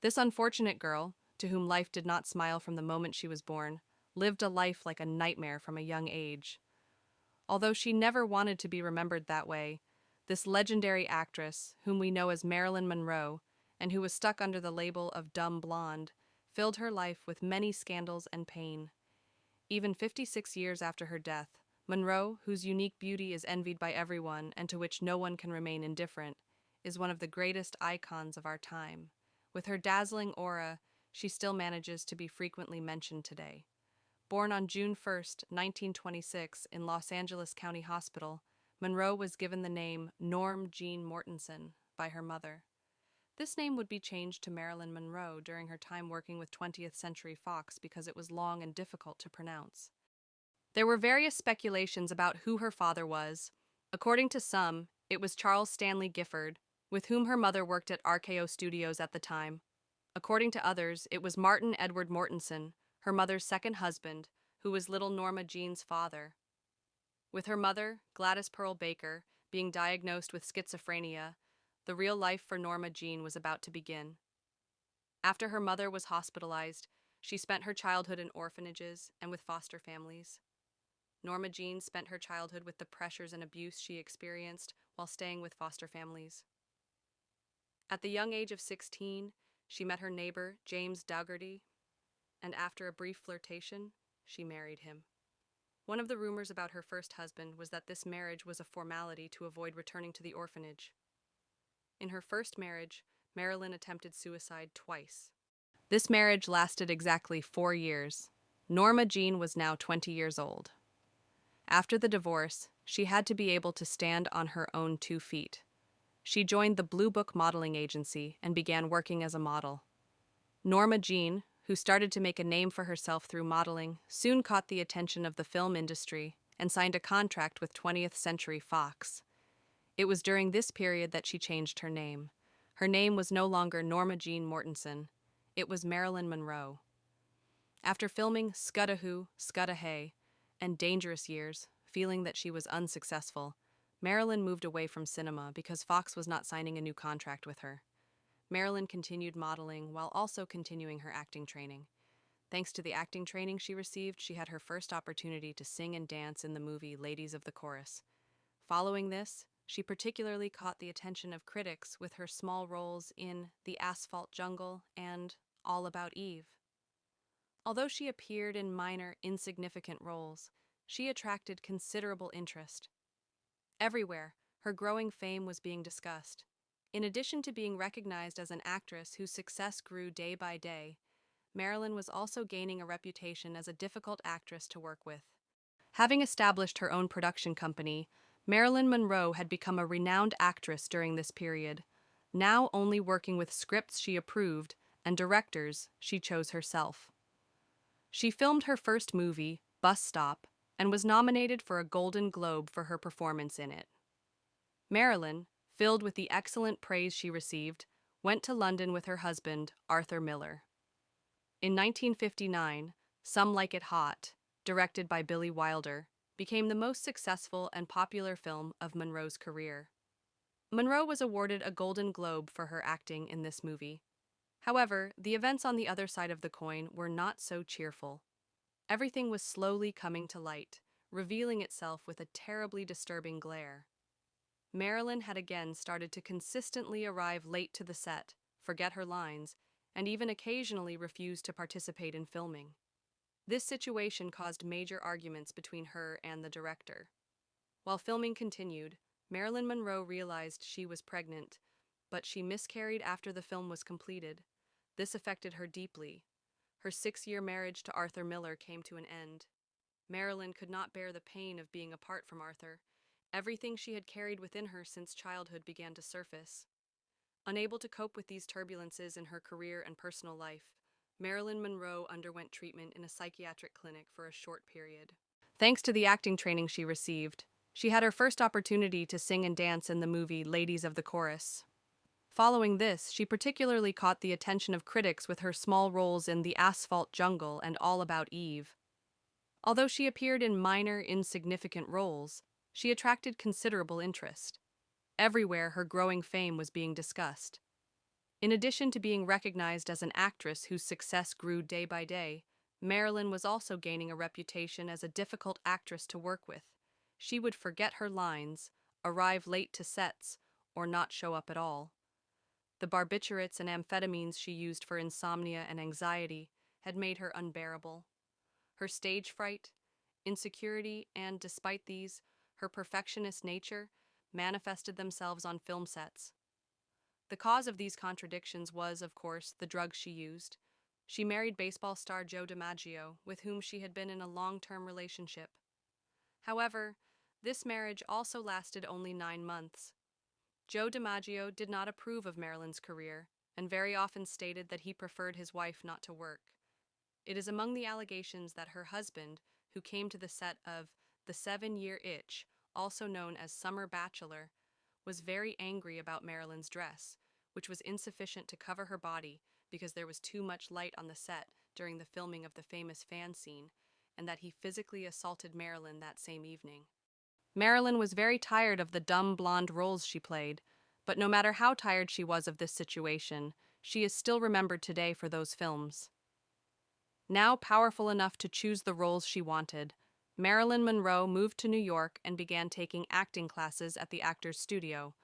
This unfortunate girl, to whom life did not smile from the moment she was born, lived a life like a nightmare from a young age. Although she never wanted to be remembered that way, this legendary actress, whom we know as Marilyn Monroe, and who was stuck under the label of dumb blonde, filled her life with many scandals and pain. Even 56 years after her death, Monroe, whose unique beauty is envied by everyone and to which no one can remain indifferent, is one of the greatest icons of our time. With her dazzling aura, she still manages to be frequently mentioned today. Born on June 1, 1926, in Los Angeles County Hospital, Monroe was given the name Norm Jean Mortensen by her mother. This name would be changed to Marilyn Monroe during her time working with 20th Century Fox because it was long and difficult to pronounce. There were various speculations about who her father was. According to some, it was Charles Stanley Gifford, with whom her mother worked at RKO Studios at the time. According to others, it was Martin Edward Mortensen, her mother's second husband, who was little Norma Jean's father. With her mother, Gladys Pearl Baker, being diagnosed with schizophrenia, the real life for Norma Jean was about to begin. After her mother was hospitalized, she spent her childhood in orphanages and with foster families. Norma Jean spent her childhood with the pressures and abuse she experienced while staying with foster families. At the young age of 16, she met her neighbor, James Dougherty, and after a brief flirtation, she married him. One of the rumors about her first husband was that this marriage was a formality to avoid returning to the orphanage. In her first marriage, Marilyn attempted suicide twice. This marriage lasted exactly 4 years. Norma Jean was now 20 years old. After the divorce, she had to be able to stand on her own 2 feet. She joined the Blue Book modeling agency and began working as a model. Norma Jean, who started to make a name for herself through modeling, soon caught the attention of the film industry and signed a contract with 20th Century Fox. It was during this period that she changed her name. Her name was no longer Norma Jean Mortensen. It was Marilyn Monroe. After filming Scudda-Hoo, Scudda-Hay, and Dangerous Years, feeling that she was unsuccessful, Marilyn moved away from cinema because Fox was not signing a new contract with her. Marilyn continued modeling while also continuing her acting training. Thanks to the acting training she received, she had her first opportunity to sing and dance in the movie Ladies of the Chorus. Following this, she particularly caught the attention of critics with her small roles in The Asphalt Jungle and All About Eve. Although she appeared in minor, insignificant roles, she attracted considerable interest. Everywhere, her growing fame was being discussed. In addition to being recognized as an actress whose success grew day by day, Marilyn was also gaining a reputation as a difficult actress to work with. Having established her own production company, Marilyn Monroe had become a renowned actress during this period, now only working with scripts she approved and directors she chose herself. She filmed her first movie, Bus Stop, and was nominated for a Golden Globe for her performance in it. Marilyn, filled with the excellent praise she received, went to London with her husband, Arthur Miller. In 1959, Some Like It Hot, directed by Billy Wilder, became the most successful and popular film of Monroe's career. Monroe was awarded a Golden Globe for her acting in this movie. However, the events on the other side of the coin were not so cheerful. Everything was slowly coming to light, revealing itself with a terribly disturbing glare. Marilyn had again started to consistently arrive late to the set, forget her lines, and even occasionally refuse to participate in filming. This situation caused major arguments between her and the director. While filming continued, Marilyn Monroe realized she was pregnant, but she miscarried after the film was completed. This affected her deeply. Her 6-year marriage to Arthur Miller came to an end. Marilyn could not bear the pain of being apart from Arthur. Everything she had carried within her since childhood began to surface. Unable to cope with these turbulences in her career and personal life, Marilyn Monroe underwent treatment in a psychiatric clinic for a short period. Thanks to the acting training she received, she had her first opportunity to sing and dance in the movie Ladies of the Chorus. Following this, she particularly caught the attention of critics with her small roles in The Asphalt Jungle and All About Eve. Although she appeared in minor, insignificant roles, she attracted considerable interest. Everywhere her growing fame was being discussed. In addition to being recognized as an actress whose success grew day by day, Marilyn was also gaining a reputation as a difficult actress to work with. She would forget her lines, arrive late to sets, or not show up at all. The barbiturates and amphetamines she used for insomnia and anxiety had made her unbearable. Her stage fright, insecurity, and, despite these, her perfectionist nature manifested themselves on film sets. The cause of these contradictions was, of course, the drugs she used. She married baseball star Joe DiMaggio, with whom she had been in a long-term relationship. However, this marriage also lasted only 9 months. Joe DiMaggio did not approve of Marilyn's career, and very often stated that he preferred his wife not to work. It is among the allegations that her husband, who came to the set of The 7-Year Itch, also known as Summer Bachelor, was very angry about Marilyn's dress, which was insufficient to cover her body because there was too much light on the set during the filming of the famous fan scene, and that he physically assaulted Marilyn that same evening. Marilyn was very tired of the dumb blonde roles she played, but no matter how tired she was of this situation, she is still remembered today for those films. Now powerful enough to choose the roles she wanted, Marilyn Monroe moved to New York and began taking acting classes at the Actors Studio.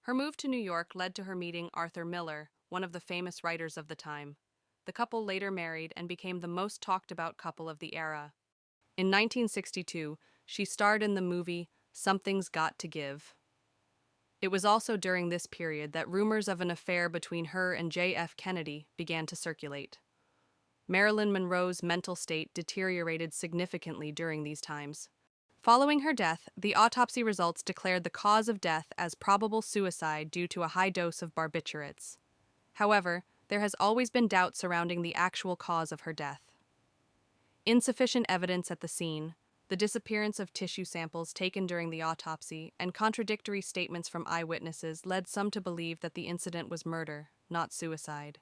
Her move to New York led to her meeting Arthur Miller, one of the famous writers of the time. The couple later married and became the most talked about couple of the era. In 1962, she starred in the movie Something's Got to Give. It was also during this period that rumors of an affair between her and J.F. Kennedy began to circulate. Marilyn Monroe's mental state deteriorated significantly during these times. Following her death, the autopsy results declared the cause of death as probable suicide due to a high dose of barbiturates. However, there has always been doubt surrounding the actual cause of her death. Insufficient evidence at the scene, the disappearance of tissue samples taken during the autopsy, and contradictory statements from eyewitnesses led some to believe that the incident was murder, not suicide.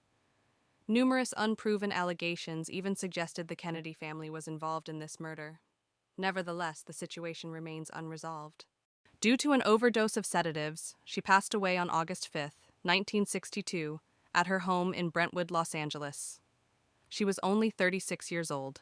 Numerous unproven allegations even suggested the Kennedy family was involved in this murder. Nevertheless, the situation remains unresolved. Due to an overdose of sedatives, she passed away on August 5, 1962, at her home in Brentwood, Los Angeles. She was only 36 years old.